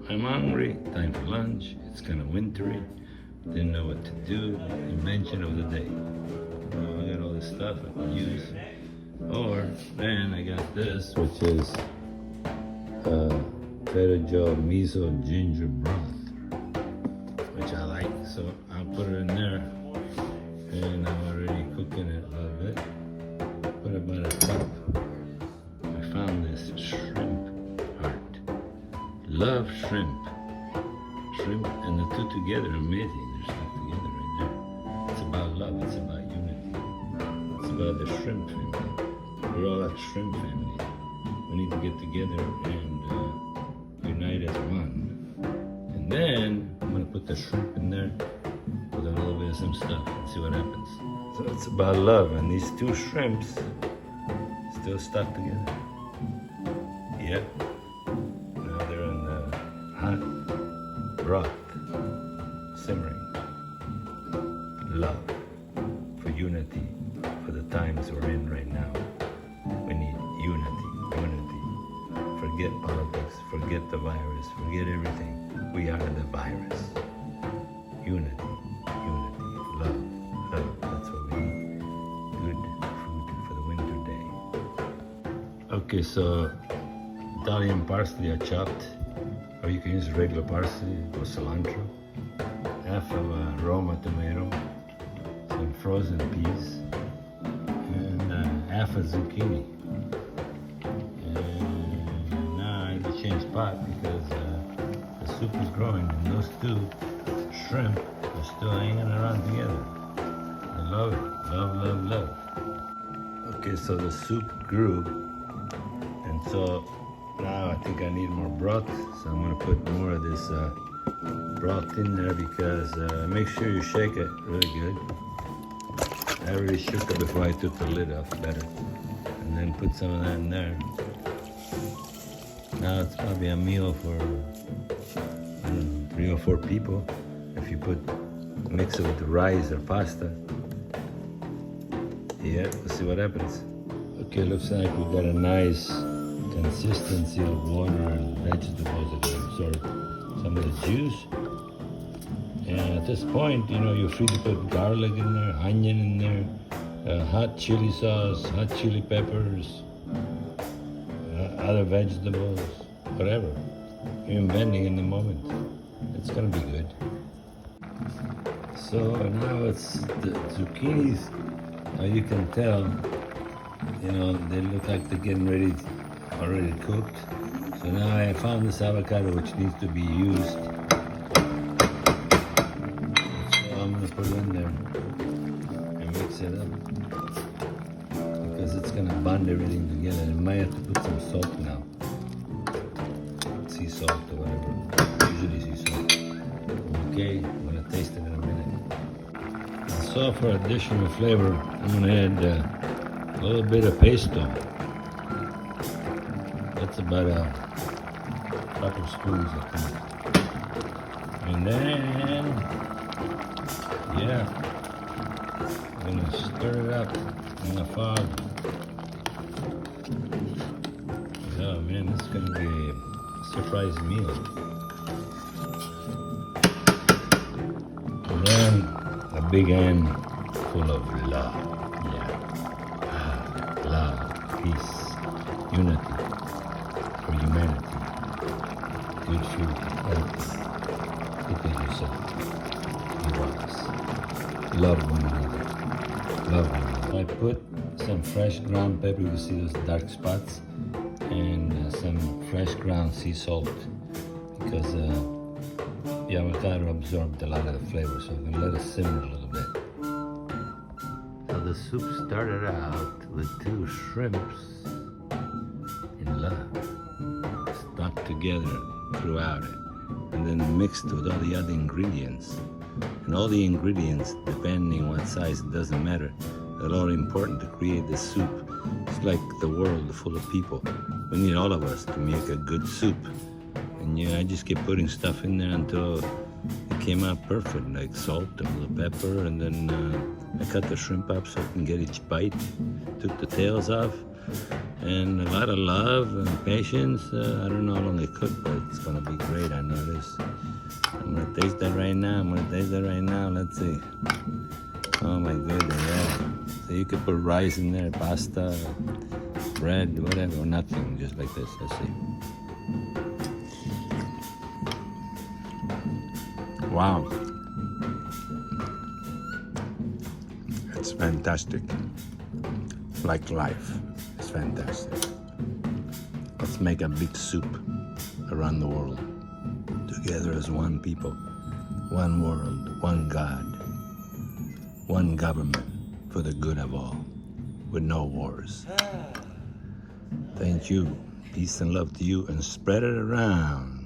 I'm hungry, time for lunch. It's kind of wintry. Didn't know what to do. Invention of the day. I got all this stuff I can use. Or then I got this, which is Trader Joe miso ginger broth, which I like. So I'll put it in there, and I'm already cooking it a little bit. Put about a cup. I found this shrimp heart. Love shrimp. Shrimp and the two together are amazing. They're stuck together right there. It's about love. It's about unity. It's about the shrimp family. We're all a shrimp family. We need to get together and unite as one. And then I'm gonna put the shrimp in there with a little bit of some stuff and see what happens. So it's about love, and these two shrimps still stuck together. Yep. Now they're in the hot broth, simmering. Love for unity, for the times we're in right now. We need unity, unity. Forget politics, forget the virus, forget everything. We are the virus. Unity, unity, love, love. That's what we need. Good food for the winter day. Okay, so Italian parsley I chopped, or you can use regular parsley or cilantro. Half of a Roma tomato, some frozen peas, and half a zucchini. And now I need to change pot because the soup is growing, and those two shrimp are still hanging around together. I love it. Love, love, love. Okay, so the soup grew, and so now I think I need more broth, so I'm gonna put more of this broth in there because make sure you shake it really good. I already shook it before I took the lid off better, and then put some of that in there. Now it's probably a meal for, I don't know, 3 or 4 people. If you mix it with rice or pasta. Yeah, let's see what happens. Okay, looks like we got a nice consistency of water and vegetables that can absorb some of the juice. And at this point, you know, you're free to put garlic in there, onion in there, hot chili sauce, hot chili peppers, other vegetables, whatever. You're inventing in the moment. It's gonna be good. So now it's the zucchinis. Now you can tell, you know, they look like they're getting ready, already cooked. So now I found this avocado which needs to be used. So I'm gonna put it in there and mix it up because it's gonna bond everything together. I might have to put some salt now. Sea salt or whatever, usually sea salt. Okay, I'm gonna taste it in a minute. And so for additional flavor, I'm gonna add a little bit of pesto. That's about a couple spoons, I think. And then, yeah, I'm gonna stir it up in the fog. Oh man, this is gonna be a surprise meal. And then a big hand full of love. Yeah. Love, peace, unity. For humanity, good food, healthy, look at yourself, you us, love one another, love one another. I put some fresh ground pepper, you see those dark spots, and some fresh ground sea salt, because the avocado absorbed a lot of the flavor, so I'm gonna let it simmer a little bit. So the soup started out with 2 shrimps in love. Stuck together throughout it, and then mixed with all the other ingredients. And all the ingredients, depending what size, it doesn't matter, they're all important to create this soup. It's like the world full of people. We need all of us to make a good soup. And yeah, I just kept putting stuff in there until it came out perfect, like salt and a little pepper, and then I cut the shrimp up so I can get each bite. Took the tails off, and a lot of love and patience. I don't know how long it cooked, but it's gonna be great. I know this. I'm gonna taste that right now. Let's see. Oh my goodness, yeah. So you could put rice in there, pasta, bread, whatever, or nothing, just like this. Let's see. Wow. It's fantastic. Like life. It's fantastic. Let's make a big soup around the world. Together as one people, one world, one God, one government for the good of all, with no wars. Thank you. Peace and love to you, and spread it around.